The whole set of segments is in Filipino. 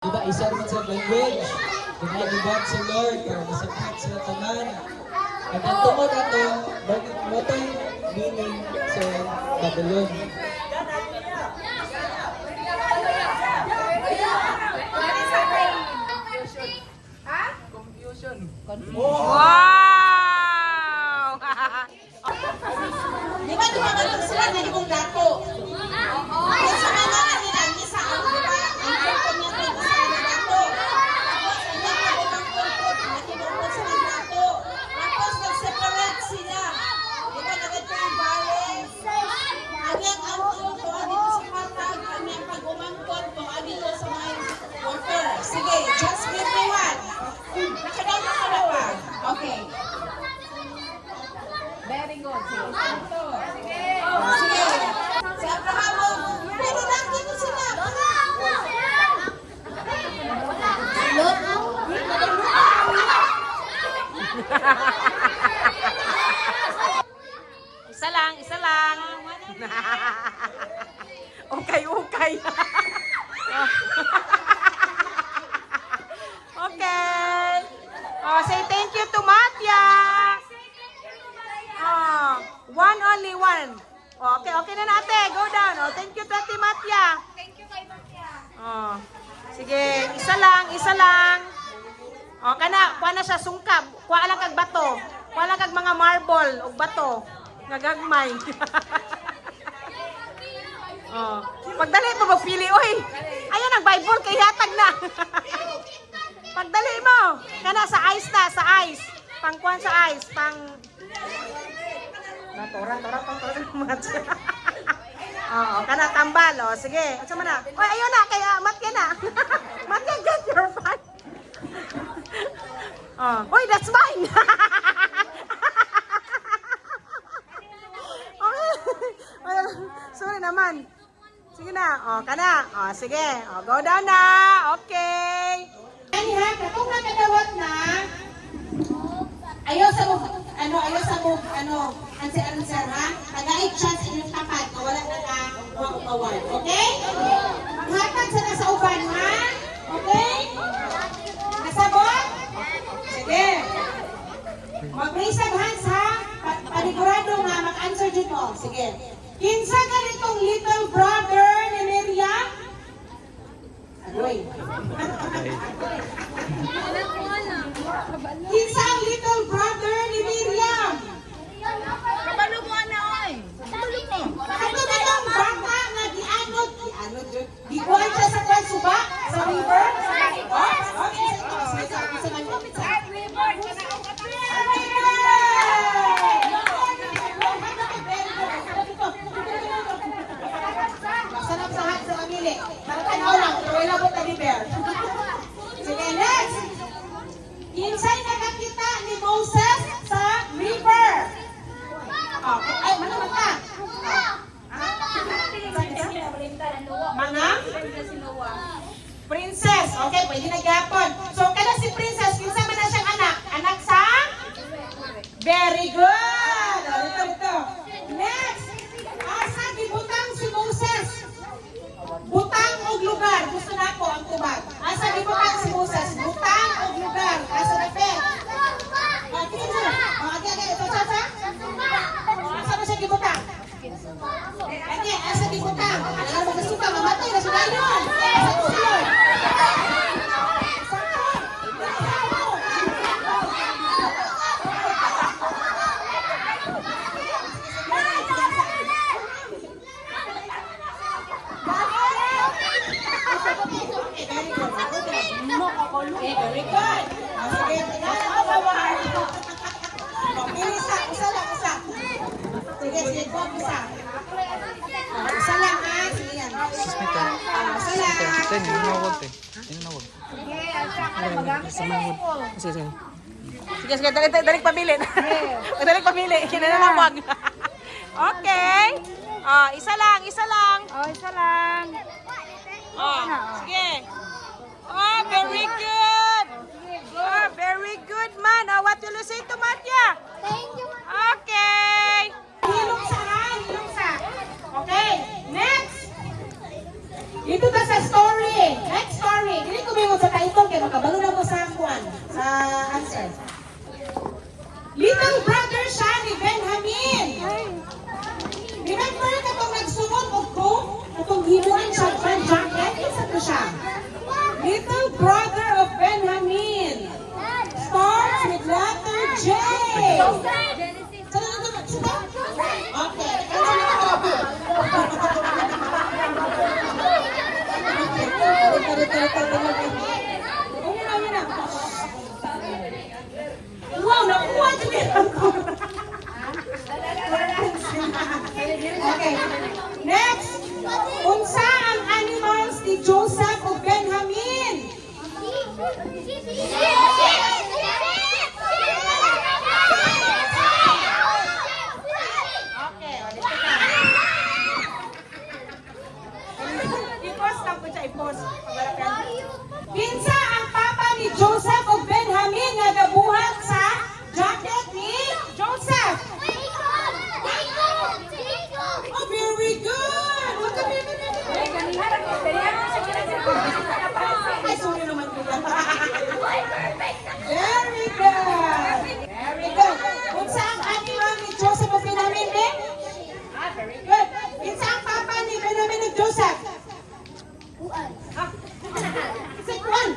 Diba, isa naman sa language. Ginagibag si Lord para masakit sila tanan. At ang tungod ato, what ang meaning sa Babylon? Wow! Di ba dumagatong sila na ibong dako? Kaya sa mga kanila, isa ang di ba? Ang kulto niya ko sa mga dako. Tapos ang nagpapagong kulto, nakinungkot sa mga dako. Tapos nag-separate sila. Di ba nagagpo yung violence? Ang yung ang kulto, dito sa matag, ang yung pag-umangkot ko, dito sa mga warfare. Sige, just give me one. Nakadang nakalawa. Okay. Very good. Sige. Si Abraham, pero nakita sila. Isa lang, isa lang. Okay, okay. Okay. Oh, say thank you to Matya. Oh, one only one. Oh, okay, okay na nate. Go down. Oh, thank you to Ate Matya. Thank you kay Matya. Oh. Sige, isa lang, isa lang. Oh, kana, kuha na siya sungkab. Kuha lang kag bato. Kuha lang kag mga marble ug bato. Ngagagmay. Oh. Pagdali mo magpili oy. Ayan ang Bible kay hatag na. Pagdali mo. Kana sa ice na, sa ice. Pangkuan sa ice, pang tora mga Oo, kana tambal. Oh, sige. Asa man na? Oy, ayun na kay Matya na. Matya, get your fun. Oh, oy, that's mine. Sorry naman. Sige na. Oh, kana. Oh, sige. Oh, go down na. Okay. Ay ha, katong nakadawat na. Ayaw sa mo, answer ha. Tagait chance inyong tapat na wala na ka umawal. Okay? Maghatag sa nasa uban ha. Okay? Nasabot? Sige. Mag-raise of hands ha. Panigurado nga, mag-answer dito. Sige. Kinsa ka nitong little brother ni Miriam? Agoy. Kinsa ang little brother ni Miriam? Kabalo mo na oy. Ato na itong bata nga gianod yun. Gikuhan siya sa kwan suba? Sa river? Sarap sa hat sa pamili. Tanaw lang, pero wala po tabi bear. Sige, next. Kinsay nakakita ni Moses sa river? Okay. Ay, manaman ka. Mga? Princess. Okay, pwede na gyapon. So, kada si Princess, kinsa man na siyang anak? Anak sa? Very good. Dito. Next. Asa gibutang si Moses? Butang og lugar. Gusto na ako ang tubag. Asa gibutang si Moses? Butang og lugar. Asa na pe? Okay, sir. Okay. Ito, sa? Asa na siya gibutang? Okay, asa gibutang? Alam mo, gusto ka, mamatay na siya yun. Asa tulog? Okay, very good. Sige, isa. Sige, isa. Isa lang ha. Sige yan. Isa lang. Ten, ini nawag te. Ini nawag. Sige. Sige, dalik pamili. Dalik pamili. Kinanamawag. Okay. Oh, isa lang. Oh, isa lang. Oh, sige. Oh, very good. Oh, very good man. Oh, what will you say to Matya? Thank you. Okay. Hilong sa. Okay, next. Dito ta sa story. Next story. Dili ko kay makabalo na mo sa kuan, sa answer. Little brother siya ni Benjamin. Remember katong nagsunod og ko, katong himuan siya friend jacket, isa to siya. Little brother of Benjamin. Starts with letter J. Okay. Wow, nakuha din ako. Okay. Next. Unsa ang animals ni Joseph o Benjamin? Okay, ulit ka. I-post lang po siya, i-post. Kinsa ang papa ni Joseph o Benjamin nga gabuhat sa jacket ni Joseph? Oh, very good! Huwag ka ay, sorry naman ko yan. Very good! Very good! Kung saan animal ni Joseph o Benjamin, eh? Ah, very good. Kinsa ang papa ni Benjamin o Joseph? Isa kuan.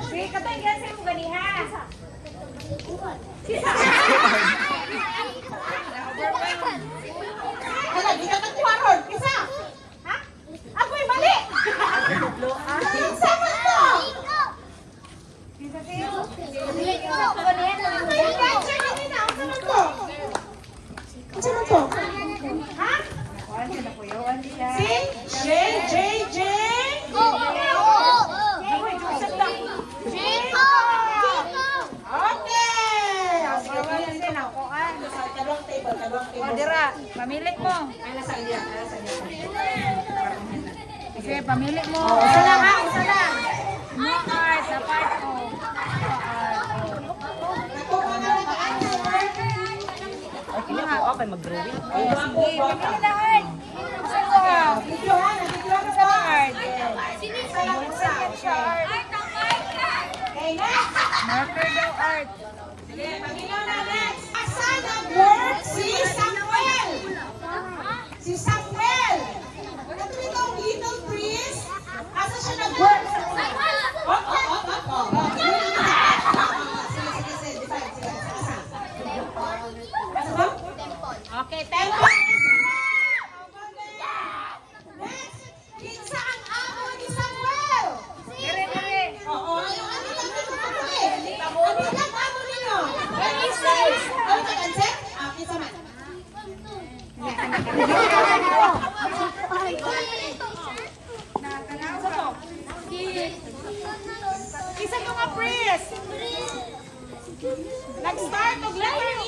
Hala, di ka nakuha ron. Isa. Ha? Ako'y mali. Isa man to. Isa man to. Ha? Si J. Okay. Kalong table. Dira, pamili mo. Ay, nasa iya. Sige, pamili mo. Isa lang ha, isa lang. No art, sa part ko. Nakuha na nag-answer. Okay, mag-drawing. Sige, pamili na art. Gusto ko. Video ha, nabidyo ka sa Art. Isa lang isa. Okay, next. Marker daw art. Sige, pagino na next. Asa nag-work si Samuel? Si Samuel. Ano itong little priest? Asa siya nag-work? Sige. Asa ba? Okay, thank you. Next. Kinsa ang amo ni Samuel? Dire, dire. Oo, yung ano lang dito na kami. Ano lang amo ninyo? Ano ka kanser? Kinsa man? Isa yung nga priest. Nag-start og letter E.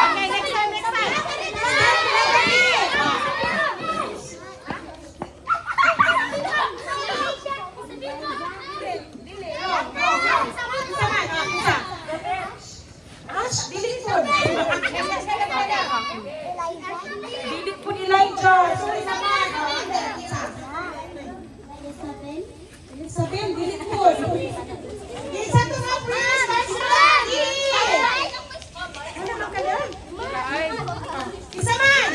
Okay, next time. Start with letter E. Isa man, isa. Ash, delete po. Delete po ni Elijah. Sorry naman. Isa. Sabihin, delete po. Isa to nga, please. Start sa lagi. Ano lang ka lang? Isa man.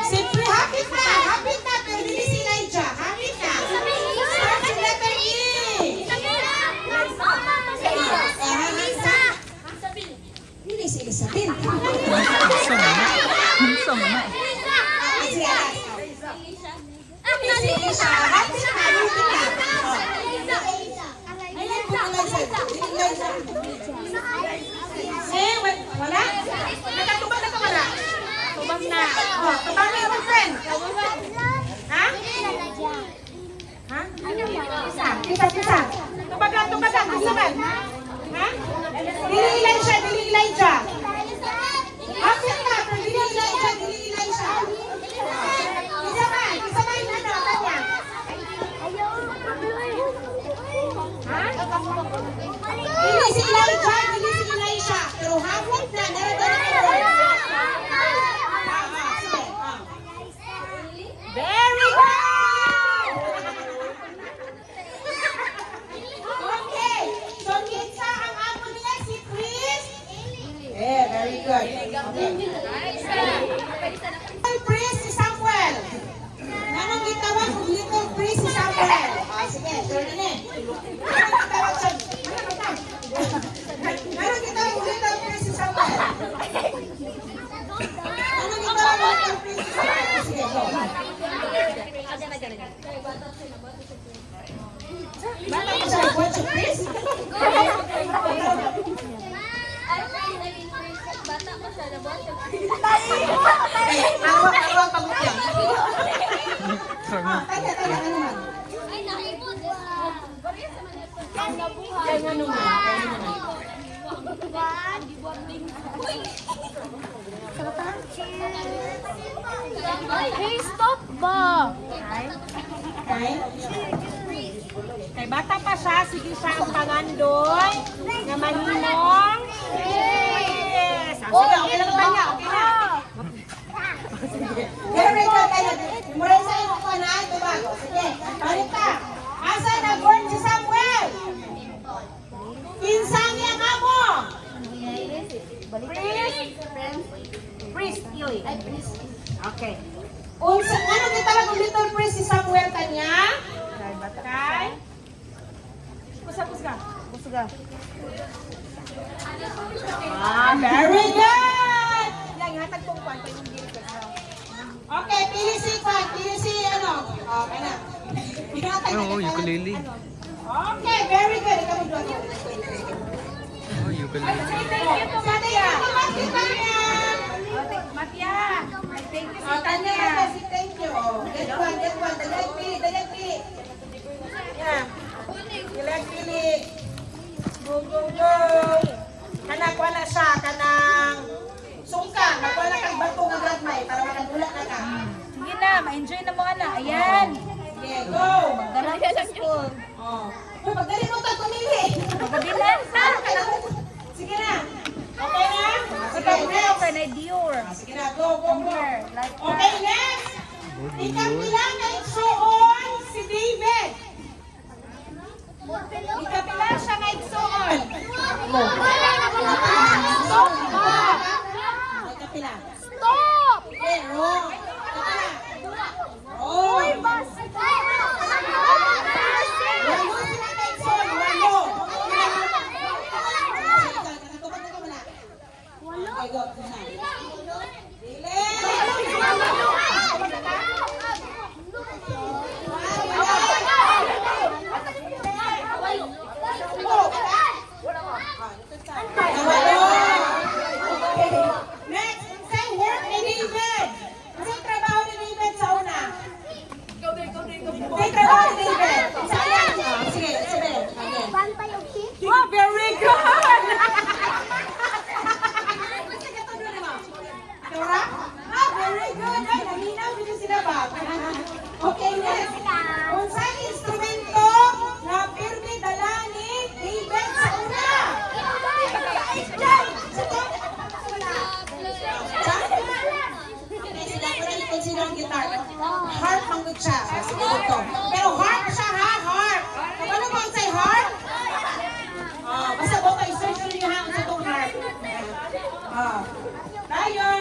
Simple, hapit na. Hapit na, pero hindi si Elijah. Hapit na. Start sa letter E. Hindi si Isabel. Isa mo na. Si Isha. Hapit na. Ayan po Elijah. Wala? Nakatubang na ka wala? Tubang na. Tubang na yung friend. Ha? Ha? Isa. Tubagan. Isa man. Ha? Dili Elijah. Hapit na. Dili Elijah. Isa man. Ano? Kanya. Ha? Dili si Elijah. Pero hapit na. Naradala ko. Little priest si Samuel. Anong gitawag ng little priest si Samuel? Sige, turn na eh. Anong gitawag siya? Anong gitawag ng little priest si Samuel? Anong gitawag ng little priest si Samuel? Sige, go. Bata mo siya, what's your priest? Arwang pagmutyang. Tanya naman. Kaya naman. Hey, stop ba? Okay? Kay bata pa siya, sige siya ang pangandoy na maninong. Yes! Ah, sige, okay lang ba niya? Okay na. Very good. Memorize sa'yo kung ano ay tubago. Sige, balik ka. Asa nag-born si Samuel? Pinsang niya nga mo. Priest, yoy. Okay. Unsa, ano gitawag ng little priest si Samuel kanya? Kay? Pusga. Very good. Yan, hatag kong kwanto yung dili ko. Okay, pili si ano. Okay na. Oh, ukulele. Okay, very good. Ikaw mo doon. Oh, ukulele. Thank you, Matia. Mafia! Thank you Oh, sa Tanya, kanya. kasi thank you. Get one. Dalag pili. Yeah. Dalag pili. Go. Kanak wala siya, kanang sungka. Nagwala kang bato ng gagmay para makagula na ka. Sige na, ma-enjoy na mo na. Ayan. Okay, go. Dala ka sa school. Oh. Uy, magdali mo tayo kumili. Pagkabilan na. Sige na. Okay na? Sige, Pagkabilan ka next. na Dior. Sige na, go. Here, like Okay, next. Ikapila na igsuon si David. Ikapila siya na igsuon. Stop! Ikapila. Stop! Okay, wrong. Ikapila. Wrong. Walo sila na igsuon. Walo. Okay, go. Next, say work ni David. Say trabaho ni David sa una. Say trabaho ni David. Sa ayan. Sige, again. Oh, very good! Dora? Very good. Ay, naminaw dito sila ba? Okay, next. Kung saan instrumento na pirmi dala ni David sa una? Okay, sila ko na i-consider ang guitar. Harp ang good siya. Sige, ito. Pero harp siya ha, harp. Kapano ba ang say harp? Basta ba kayo search nyo ha, sa itong harp. Dayon,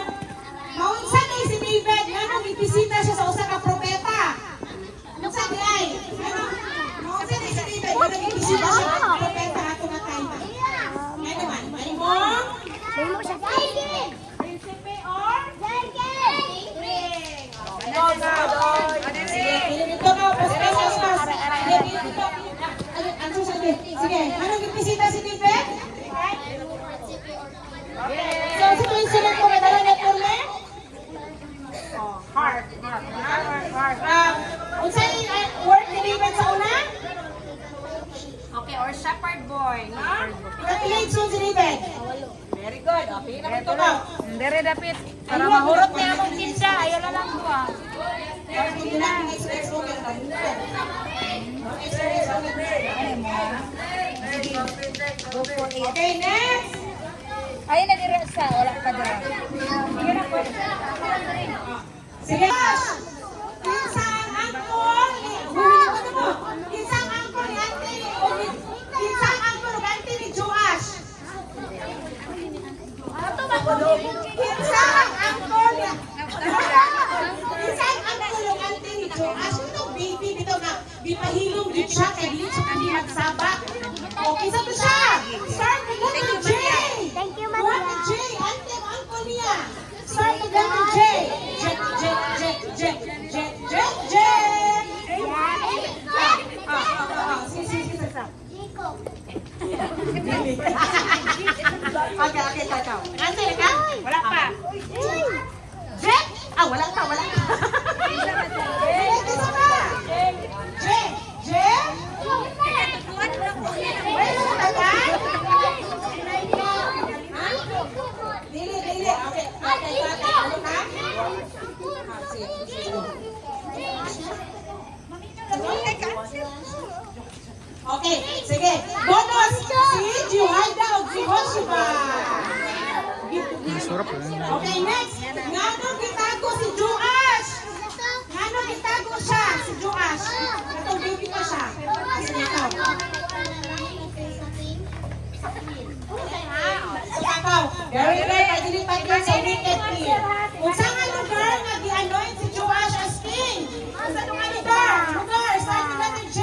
maunsa kay si David, nga nung ibisita siya sa usa ka propeta. Unsa di ay? Maunsa kay si David, nga nung ibisita siya sa propeta ato nga time. Nga naman, may mo? Prinsipe or? Sige, pili dito ka, pas. Sige, pili dito. Ano sabi? Sige, anong ibisita si David? So, si Prinsipe ko, madala na turme? Heart. Unsay work ni David sa una? Okay, or shepherd boy, no? Ikapilig si David. Very good. Okay, nakito ka. Dere dapit. Para mahurot niya akong tinda. Ayaw na lang ko ah. Okay, next. Ayun na dire sa. Wala pa dira. Sige. Kinsang angkol ni Auntie Kinsang angkol ni Auntie ni Joash. Okay, ikaw. Answer ka? Wala pa. Jack? Ah, wala ka. Isa pa. Jack? Wala ka? Dili. Okay. Ano ka? Okay, sige. Bonus si Juhaida o si Hoshiba. Masarap eh. Okay, next. Ngano gitago si Joash? Ngano gitago siya si Joash? Itong baby pa siya. Sige ikaw. Ikaw. Very good. Pagdilipat din sa wicked king. Kung saan nga lugar nga gi-anoint si Joash as king? Sa nga lugar? Lugar. Start with letter J.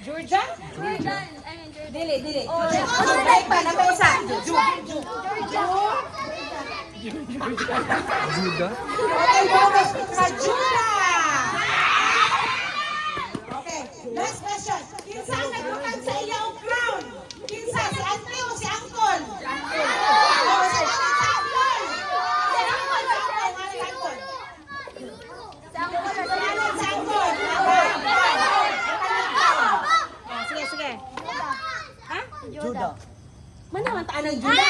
Jordan? Dili. Ay pa, nabasa. Juda? Okay, bonus sa Juda. Okay, last question. Kinsa ang nagbukan sa iyong crown? Kinsa, si ante o si angkol? Oh, si uncle. Sige. Ha? Juda. Manaman taan ng Juda.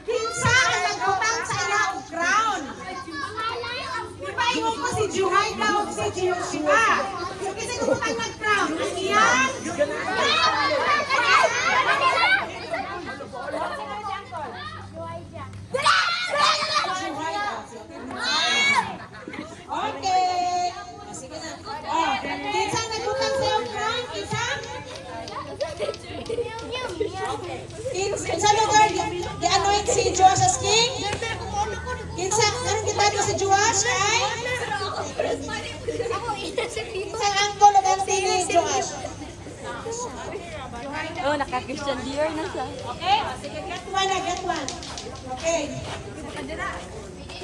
Kinsa ang nagbutang sa iyong crown? Di ba ingon ko si Juhaida o si Jioshua? So, kasi nagbutang ng crown. Ang iyang? Okay. Sige na. Oh, kinsa ang nagbutang sa iyong crown? Kinsa? Kinsa lugar gi-anoint si Joash as king? Kinsa anong gitago si Joash ay? Kinsa ang angkol o ang ni Joash? Oh, naka-Christian Dior na siya. Okay, sige, get one. Okay.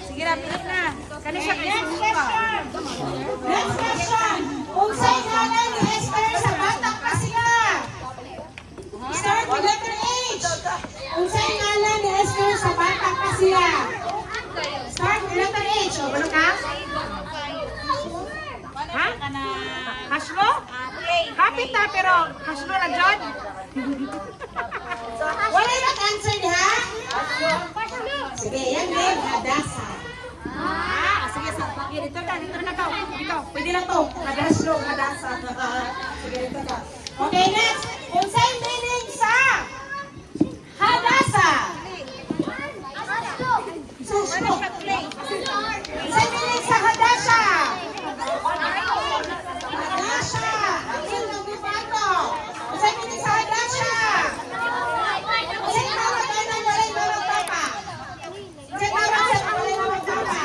Sige na, pilit na. Kani siya Next question. Unsay ngalan ni Esther sa batang Pasiya? Start with letter H. Unsay ngalan ni Esther sa batang Pasiya? Start with letter H. O, ano ka? Ha? Haslo? Kapit na, pero haslo na dyan. Wala yung answer ha? Sige, yan name Hadasa. Sige, dito na to. Dito. Pwede lang to. Hadasa. Sige, dito ka. Okay, next. Unsay meaning sa Hadasa? Unsay meaning sa Hadasa? Hadasa. Ang ng bibato. Unsay meaning sa Hadasa? Unsay tawag ka ng walay mamagpapa? Unsay tawag sa walay mamagpapa?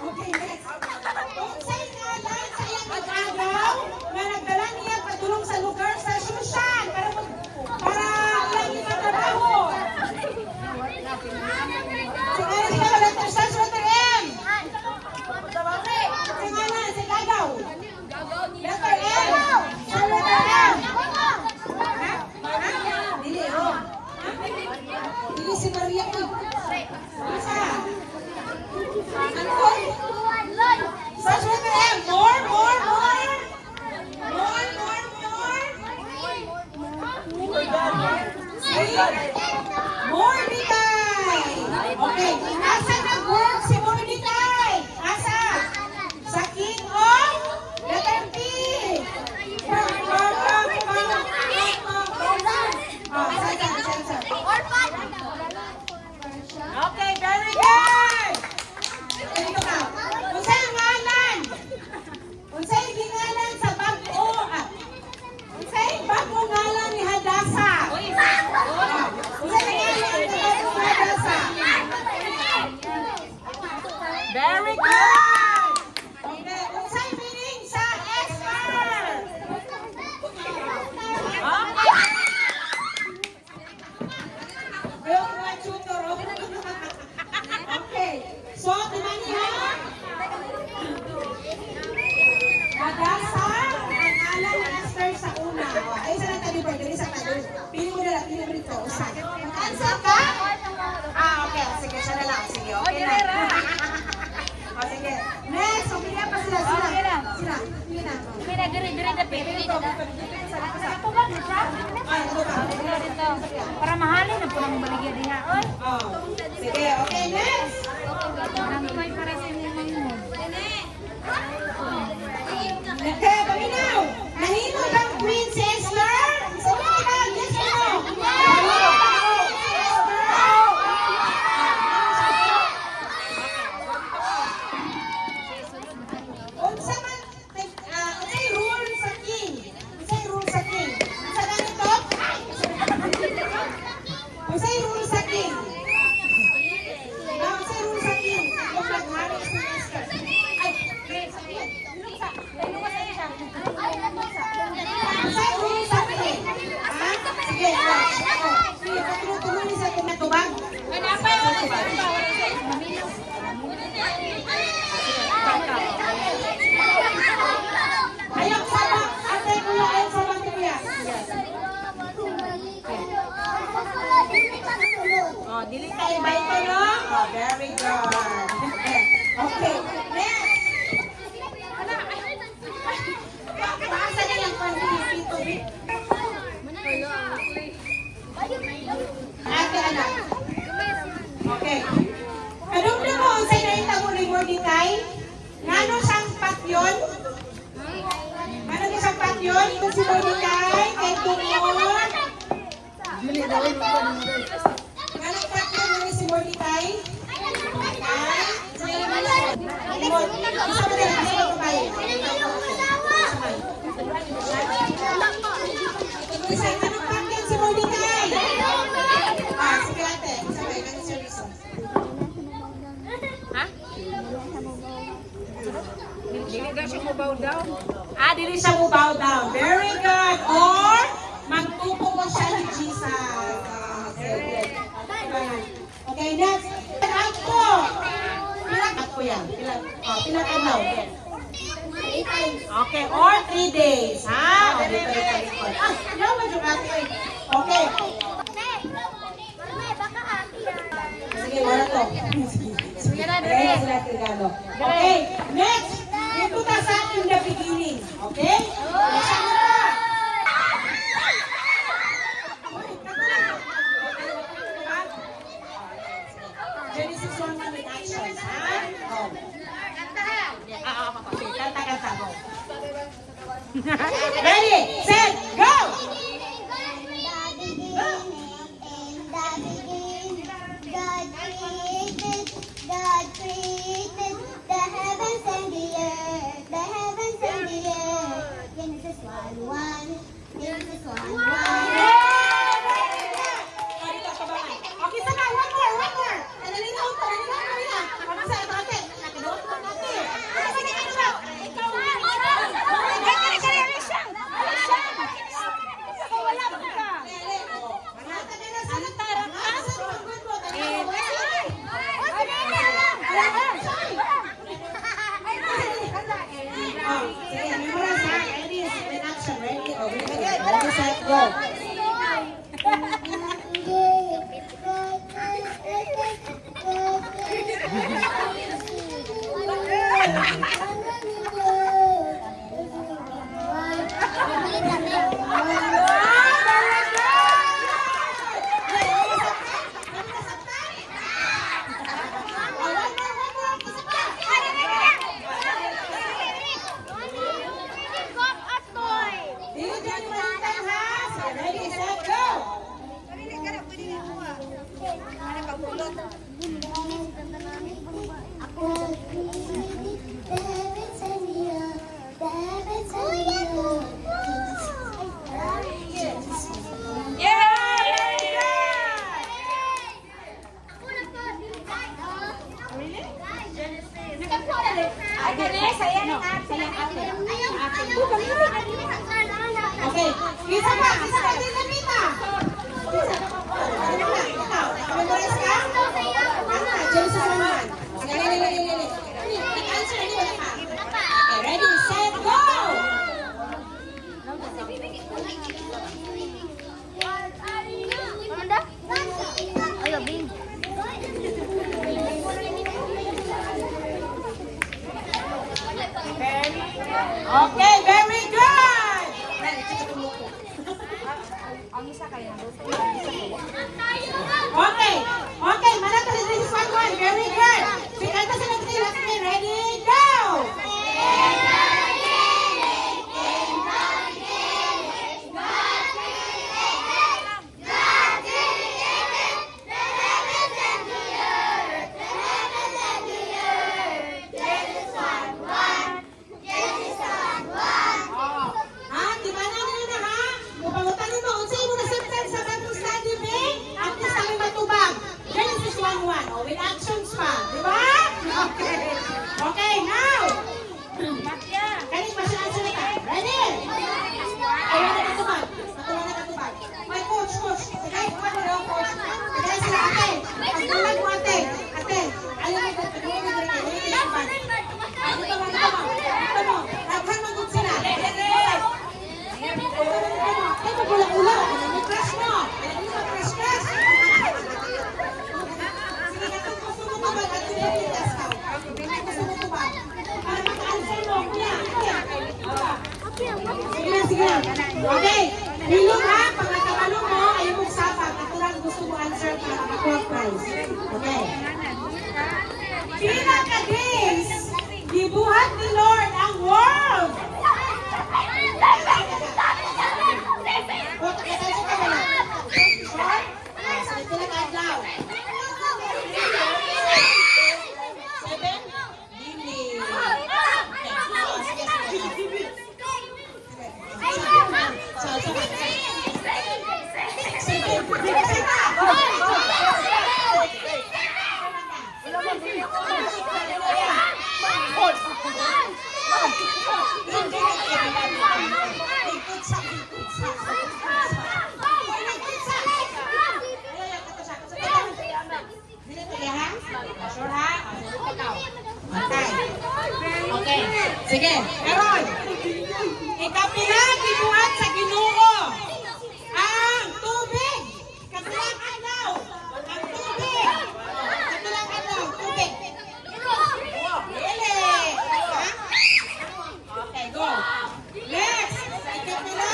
Okay, next. Unsay ngalan sa iyang mag-agaw na nagdala niya patulong sa lugar sa Shushan para iyang ikatrabaho okay na. O, sige. Next, okay na pa sila. Sila. Sige na. May nagiri-diri na pili na. Ako ba dito? Ay, ano ba? Dito. Para mahalin na po ng baligya diha. Oy. Oh. Sige, okay, next. Nang may para sa inyong mo. Okay, paminaw. Nahimo bang Princess Esther? Sige na, yes or no? Unsa man unsay rule sa king? Unsay rule sa king? Unsa ganito? Unsay rule sa king? Unsay rule sa king? Kung naghari si Esther. Ay, unsay rule sa king? Ha? Sige, watch. Sige, patulong ni sa tumatubag. Ayaw sabak, atay kuya, ayaw sabak kuya. Oh, dili kay baito no? Oh, very good. Okay, next. Paasa na lang pang pito. Ate anak. Okay. Anong na mo unsay naita mo ni Mordecai? Ngano siyang patyon? Ano ni siyang patyon? Kung si Mordecai kay tungod. Anong patyon mo ni si Mordecai? Tungod. Isa mo din, isa mo kayo. Isa, anong patyon si Mordecai? Ah, sige ate. Sabay, kani si Rizzo. Dili siya mo bow down. Very good. Or, magtupo mo siya ni Jesus. Okay, okay, next. Ako. Ako yan. Pila tanaw. Okay, or 3 days. Ha? O, dito rin sa likod. Ah, yaw ba yung ate? Okay. Sige, wala to. Sige na, Kaya dire. sila Trigano. Okay, next. Dito ta sa in the beginning. Okay? Next ano pa? Genesis 1 with actions, ha? Oh. Kanta. Go. Ready, set, go! God created the heavens and the earth, the heavens and the earth. Genesis 1:1, Genesis 1:1. Okay, saka, one more. Nalinaw to nila. Ano sa ate? Nakadot mo natin. Sige, ano ba? Ikaw. Wala ba ka? Manata na sa tara. Asa mo good mo? Sige, memorize ha. Ready, in action. Ready, oh, ready, set, go. Ready, set, go. Okay, isa pa, Tita Mita. Ikaw, memorize ka? Genesis 1:1. Sige, lili. Nag-answer na wala ka. Okay, ready, set, go! Ayo, Bing. Okay, very good! Okay, okay, manat ulit this one. Very good. Pikanta sa nagsilat ni ready, go! Ha, di ba na nila ha? Mupangutan mo, unsay mo na sentence sa Bible study, be? At least kami matubag. Genesis 1:1. Oh, with actions pa, di ba? Okay. Okay, now. Kanin pa siya ang salita. Ready? Kaya na katubag. Katuwa na katubag. My coach. Sige, kuha mo daw, coach. Sige, sila, ate. Pagtulag mo, ate. Ate, ayaw mo, pagtulag mo, ate. Dito mo. Laghan mo dun sila. Ay, pagula-ula. May crush mo. May crush. Sige, sumutubag. At sinipitas ka. Sumutubag. Para maka-answer mo. Kuya. Sige. Okay. Bilog ha. Pag nakabalong mo, ayaw mong sapat. Ako lang gusto mo answer para makuha prize. Okay. Pinaka-days, gibuhat ni Lord ang world. Sige, karon. Ikapila gibuhat sa Ginoo. Ang tubig. Katulang adlaw. Ang tubig. Katulang adlaw, tubig. Really? Ha? Okay, go. Next. Ikapila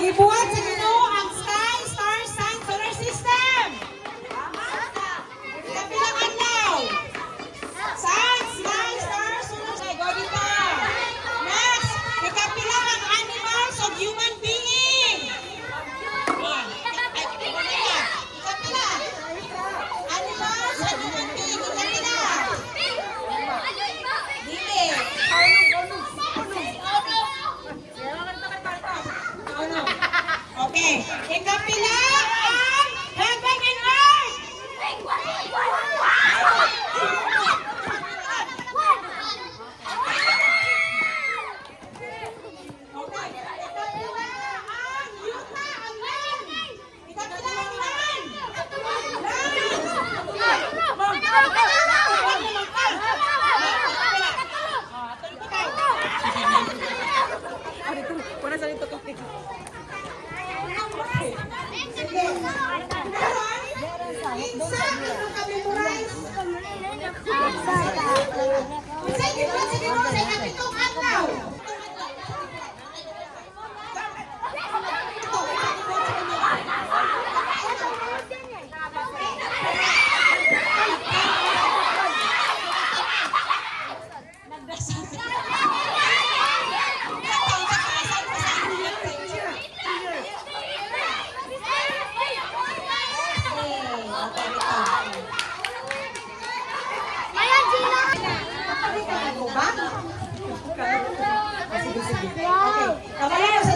gibuhat sa Ginoo ang sky, star, sun, solar system. Ikapilang adlaw. Sun, sky, star, solar system. Go dito. Next, ikapila ang animals of human being. Ikapila. Animals of human being. Ikapila. Dili. Ano? Okay. Ikapila ang heaven and earth.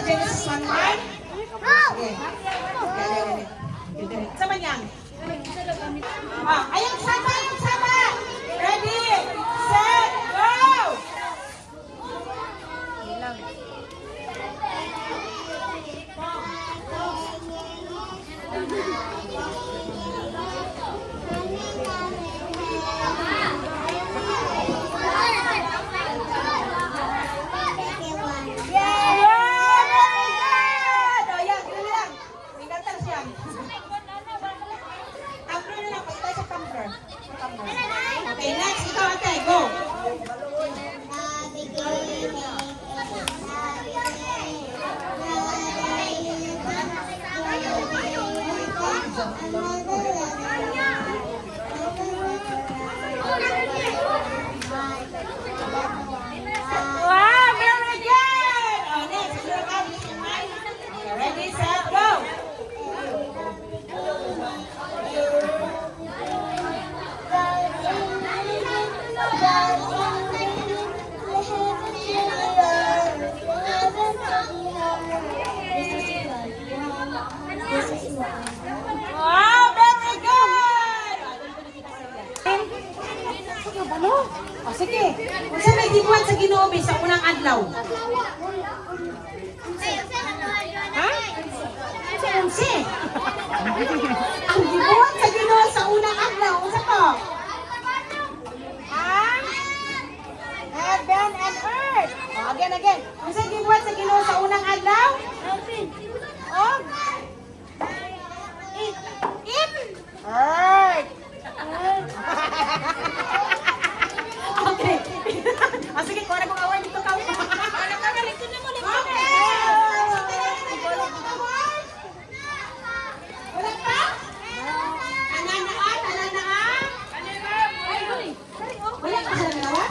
Genesis 1:1. Okay. Sama niyan. Ayun, sama. Ready, set, go! O sige. Unsa may gibuhat sa Ginoo sa unang adlaw? Ha? Unsa? Ang gibuhat sa Ginoo sa unang adlaw, unsa to? Ha? Heaven and earth. O, again. Unsa gibuhat sa Ginoo sa unang adlaw? Oh. Earth. Okay. Sige, kuha na kong away dito ka. Wala pa? Ananaan? Wala pa sa dalawa?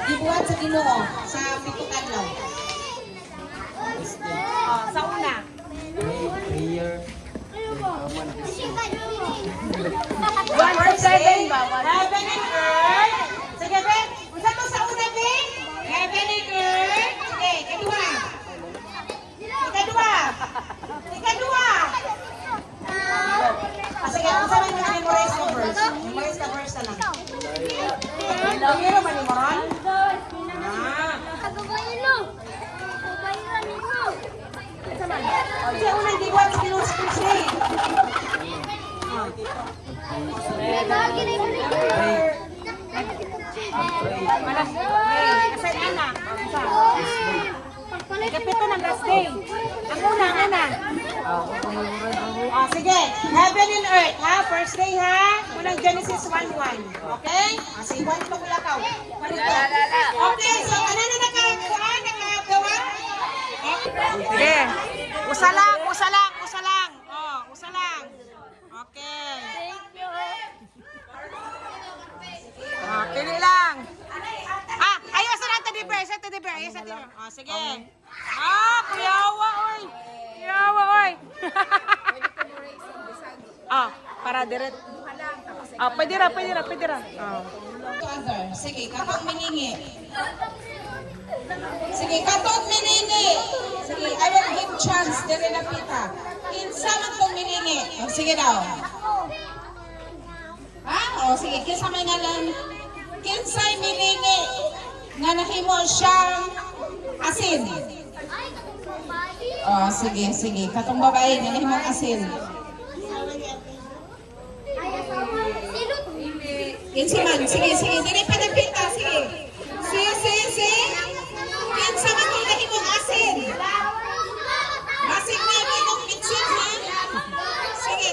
Gibuhat sa Ginoo sa pitong adlaw. Sa una. Prayer. One for seven. Heaven and earth. Sige, Ben. Unsa to sa una, Ben? Heaven and earth. Sige, kedua. Sige, unsa man yung memorize mo verse? Memorize ka verse na lang. Pero manimoran? O, siya unang gibuhat sa Ginoo sa Tuesday. Kasi anak. Kapito ng last day. Ang una. Sige. Heaven and earth, ha? First day, ha? Unang Genesis 1:1. Okay? Sige, 1 pa mula ka. Okay, so ano na nakagawa? Sige. Usa lang. Oh, usa lang. Okay. Pili lang. Ayos na lang tadi bear. Ayos na tadi. Sige. Kuyawa, oy. Para direct. Pwede ra. Sige, katong miningi. Sige, I will give chance dire na pita. Kinsa man tong miningi? Sige daw. Sige, kinsa may ngalan? Kinsay miningi nga nahimo siyang asin? Sige. Katong babae nga nahimo asin. Kinsa man? Sige. Dire pa nagpita. Sige. Kinsa man tong nahimo asin? Basig na itong pitsin, ha? Sige.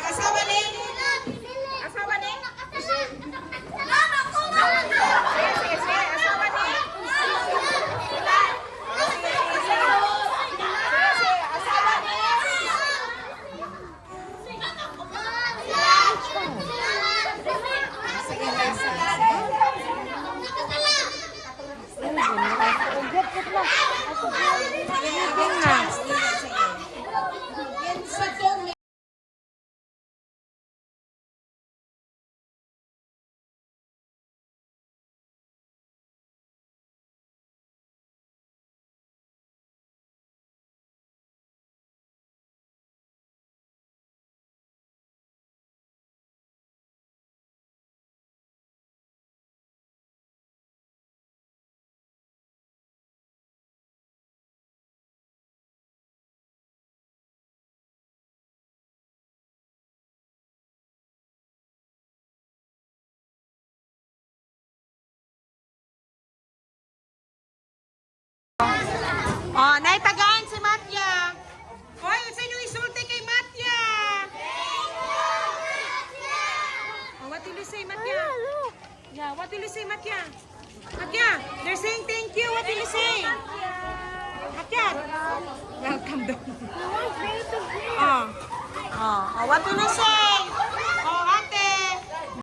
Asawa ni? Asawa ni? Naitagaan si Matya. Hoy, sino isulti kay Matya? What will you say, Matya? Yeah, what will you say, Matya? Matya, they're saying thank you. What will you say? Matya, welcome daw. What will you say?